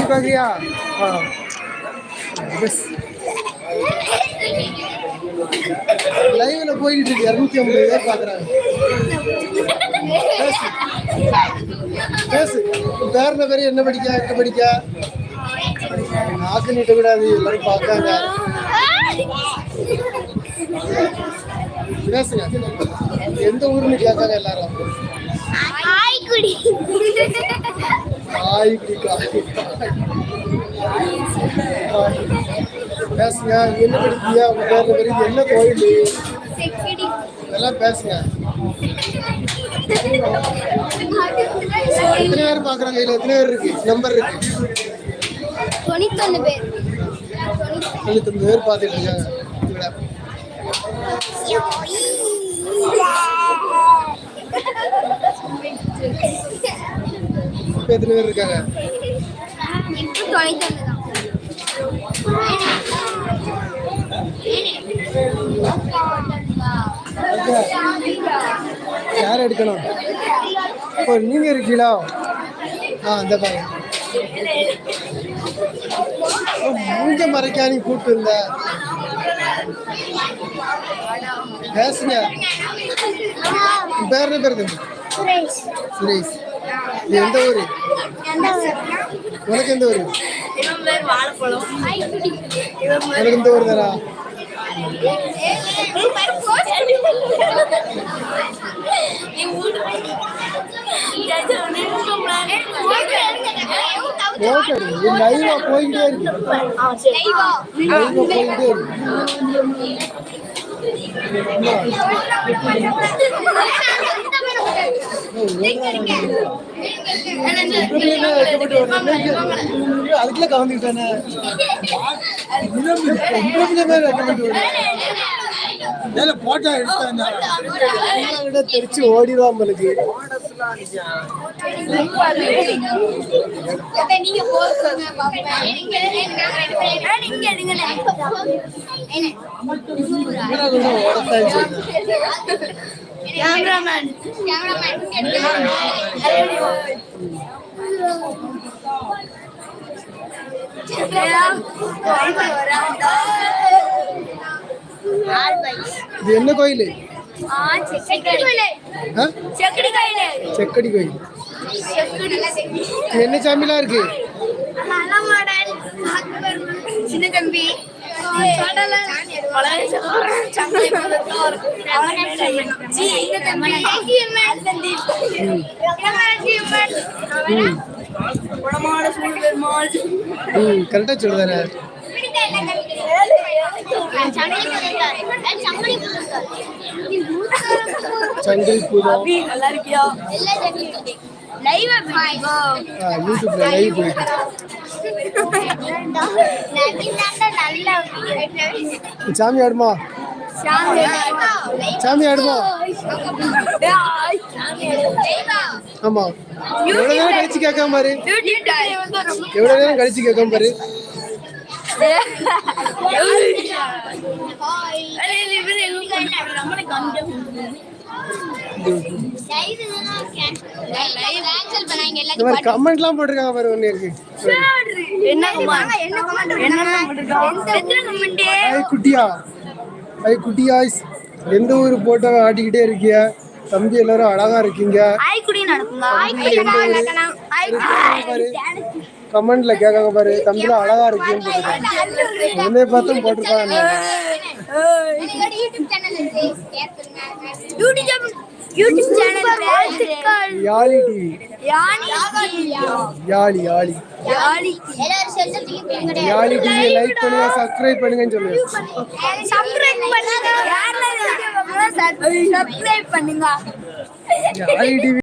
பாக்கியா லைவ்ல போயிட்டு இருக்கு 250 பேர் பாக்குறாங்க. பேசு பேர்ல பேரு என்ன படிக்க எங்க படிக்க நாக்கு நீட்ட கூடாது எல்லாரும் பாக்காங்க. பேசுங்க எந்த ஊருன்னு கேட்காங்க எல்லாரும். ஆய்குடி பேசுங்க என்ன படிக்கியா உங்க பேர்ல பேரு என்ன கோயில் இதெல்லாம் பேசுங்க. எத்தனை பேர் பாக்குறாங்க இதுல எத்தனை பேர் இருக்கு நம்பர் இருக்கு 91 பேர் 99 பேர் பாத்துட்டு இருக்காங்க. இப்ப எத்தனை பேர் இருக்காங்க? யார் எடுக்கணும்? நீங்க இருக்கீங்களா? அந்த பாருங்க மூஞ்ச மறைக்காணி கூட்டு இருந்த பேசுங்க. பேர் என்ன பேரு? சுரேஷ். எந்த ஊரு? உனக்கு எந்த ஊரு? உனக்கு எந்த ஊர் தாரா? லைவா போயிட்டே இருக்கு. அதுக்குள்ள கவனிக்கிட்டானே போட்டோ எடுத்தாங்க தெரிச்சு ஓடிடுவான் நம்மளுக்கு. இது என்ன கோயில்? செக்கடி கோயில். என்ன சாமிலாம் இருக்கு? சின்ன தம்பி கரெக்டா சொல்லுதானே? சங்கிலி பூதா யூடியூப்ல லைவ் போயிட்டு சாமி ஆடுமா? சாமி ஆடுமா? ஆமா. எவ்வளவு நேரம் கழிச்சு கேட்காம பாரு. எவ்வளவு நேரம் கழிச்சு கேட்காம பாரு. கமெண்ட்லாம் போட்டிருக்காங்க பாரு. ஒண்ணு இருக்கு குட்டியா குட்டியா எந்த ஊரு போட்டோ ஆட்டிக்கிட்டே இருக்கிய தம்பி? எல்லாரும் அழகா இருக்கீங்க. கமெண்ட்ல கேட்காங்க பாரு. தம்பில அழகா இருக்குன்னு என்னை பார்த்தும் போட்டிருப்பாங்க. யாழி டிவி லைக் பண்ணுங்க சப்ஸ்கிரைப் பண்ணுங்கன்னு சொல்லுங்க. யாழி டிவி